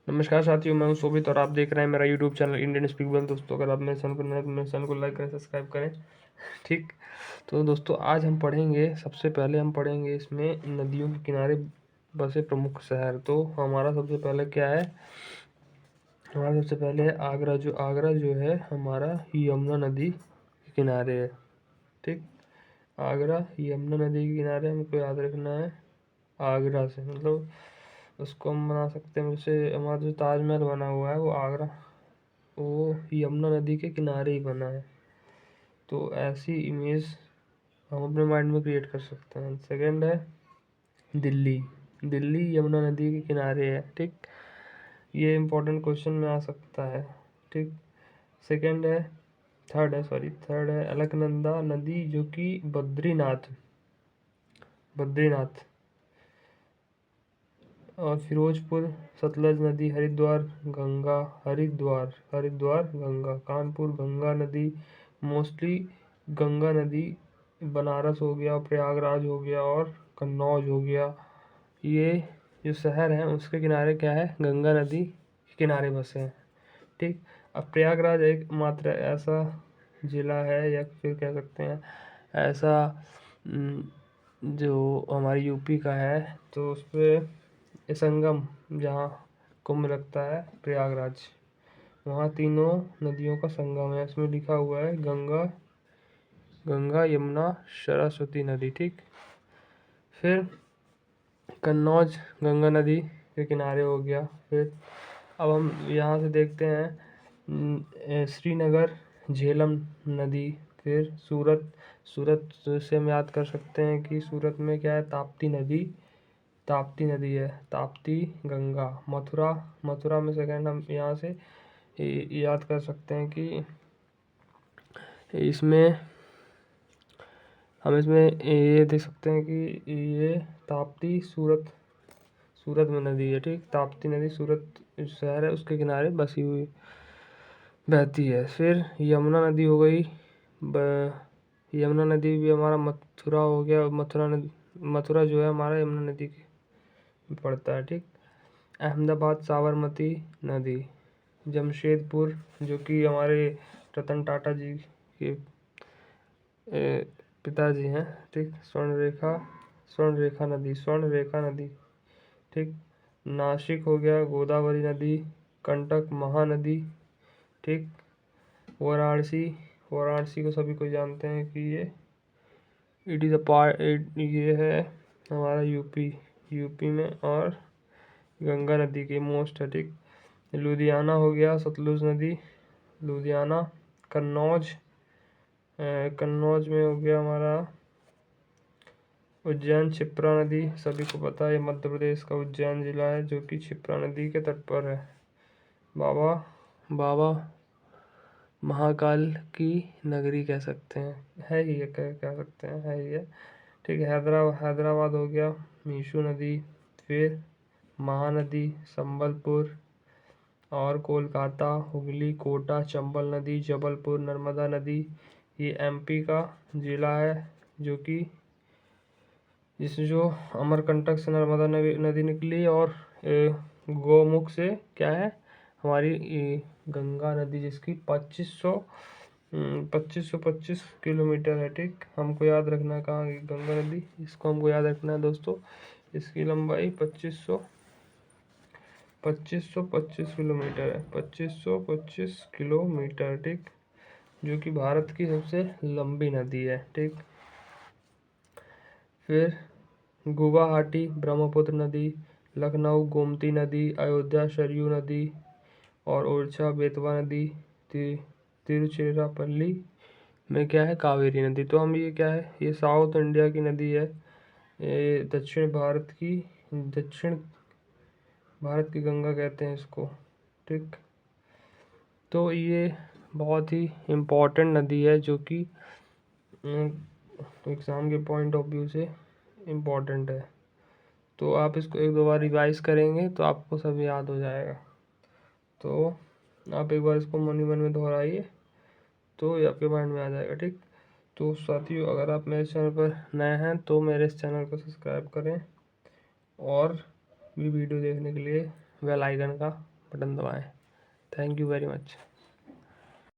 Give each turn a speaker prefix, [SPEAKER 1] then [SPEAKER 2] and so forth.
[SPEAKER 1] नमस्कार साथियों, मैं हूं शोभित और आप देख रहे हैं मेरा यूट्यूब चैनल इंडियन स्पीकबल। दोस्तों, अगर आप मेरे चैनल पर नए हैं तो मेरे चैनल को लाइक करें, सब्सक्राइब करें। ठीक। तो दोस्तों, आज हम पढ़ेंगे, सबसे पहले हम पढ़ेंगे इसमें नदियों के किनारे बसे प्रमुख शहर। तो हमारा सबसे पहले क्या है, हमारा सबसे पहले है आगरा जो है हमारा यमुना नदी के किनारे है। ठीक। आगरा यमुना नदी के किनारे हमको याद रखना है। आगरा से मतलब उसको हम बना सकते हैं, जैसे हमारा जो ताजमहल बना हुआ है वो आगरा, वो यमुना नदी के किनारे ही बना है। तो ऐसी इमेज हम अपने माइंड में क्रिएट कर सकते हैं। सेकंड है दिल्ली। दिल्ली यमुना नदी के किनारे है। ठीक। ये इंपॉर्टेंट क्वेश्चन में आ सकता है। ठीक। सेकंड है थर्ड है अलकनंदा नदी, जो कि बद्रीनाथ और फिरोजपुर। सतलज नदी, हरिद्वार गंगा, कानपुर गंगा नदी, मोस्टली गंगा नदी, बनारस हो गया, प्रयागराज हो गया और कन्नौज हो गया। ये जो शहर हैं उसके किनारे क्या है, गंगा नदी के किनारे बसे हैं। ठीक। अब प्रयागराज एक मात्र ऐसा जिला है, या फिर कह सकते हैं ऐसा जो हमारी यूपी का है, तो उस पर संगम जहाँ कुंभ लगता है प्रयागराज, वहाँ तीनों नदियों का संगम है। इसमें लिखा हुआ है गंगा यमुना सरस्वती नदी। ठीक। फिर कन्नौज गंगा नदी के किनारे हो गया। फिर अब हम यहाँ से देखते हैं श्रीनगर झेलम नदी। फिर सूरत से हम याद कर सकते हैं कि सूरत में क्या है, ताप्ती नदी है, ताप्ती गंगा। मथुरा में सेकंड हम यहाँ से याद कर सकते हैं कि हम इसमें ये देख सकते हैं कि ये ताप्ती सूरत में नदी है। ठीक। ताप्ती नदी सूरत शहर है उसके किनारे बसी हुई बहती है। फिर यमुना नदी हो गई, यमुना नदी भी हमारा मथुरा हो गया। मथुरा जो है हमारा यमुना नदी के पड़ता है। ठीक। अहमदाबाद साबरमती नदी, जमशेदपुर जो कि हमारे रतन टाटा जी के पिताजी हैं। ठीक। स्वर्णरेखा नदी। ठीक। नासिक हो गया, गोदावरी नदी, कंटक महानदी। ठीक। वाराणसी को सभी को जानते हैं कि ये ये है हमारा यूपी में, और गंगा नदी के मोस्ट है। ठीक। लुधियाना हो गया, सतलुज नदी, लुधियाना। कन्नौज में हो गया हमारा उज्जैन क्षिप्रा नदी, सभी को पता है, मध्य प्रदेश का उज्जैन जिला है जो कि क्षिप्रा नदी के तट पर है। बाबा महाकाल की नगरी कह सकते हैं, है ही है, कह सकते हैं, है ही है। ठीक है। हैदराबाद हो गया, मीशू नदी। फिर महानदी, संबलपुर और कोलकाता, हुगली, कोटा, चंबल नदी, जबलपुर, नर्मदा नदी। ये एमपी का जिला है जो अमरकंटक से नर्मदा नदी निकली, और गौमुख से क्या है हमारी गंगा नदी, जिसकी 2525 किलोमीटर है। ठीक। हमको याद रखना है कहाँ की गंगा नदी, इसको हमको याद रखना है दोस्तों। इसकी लंबाई 2525 किलोमीटर है, 2525 किलोमीटर। ठीक। जो कि भारत की सबसे लंबी नदी है। ठीक। फिर गुवाहाटी ब्रह्मपुत्र नदी, लखनऊ गोमती नदी, अयोध्या सरयू नदी और ओरछा बेतवा नदी। तिरुचिरापल्ली में क्या है, कावेरी नदी। तो हम ये क्या है, ये साउथ इंडिया की नदी है, ये दक्षिण भारत की गंगा कहते हैं इसको। ठीक। तो ये बहुत ही इम्पोर्टेंट नदी है जो कि एग्ज़ाम के पॉइंट ऑफ व्यू से इम्पोर्टेंट है। तो आप इसको एक दो बार रिवाइज करेंगे तो आपको सब याद हो जाएगा। तो आप एक बार इसको मन ही मन में दोहराइए तो ये आपके माइंड में आ जाएगा। ठीक। तो साथियों, अगर आप मेरे चैनल पर नए हैं तो मेरे इस चैनल को सब्सक्राइब करें, और भी वीडियो देखने के लिए बेल आइकन का बटन दबाएं। Thank you very much.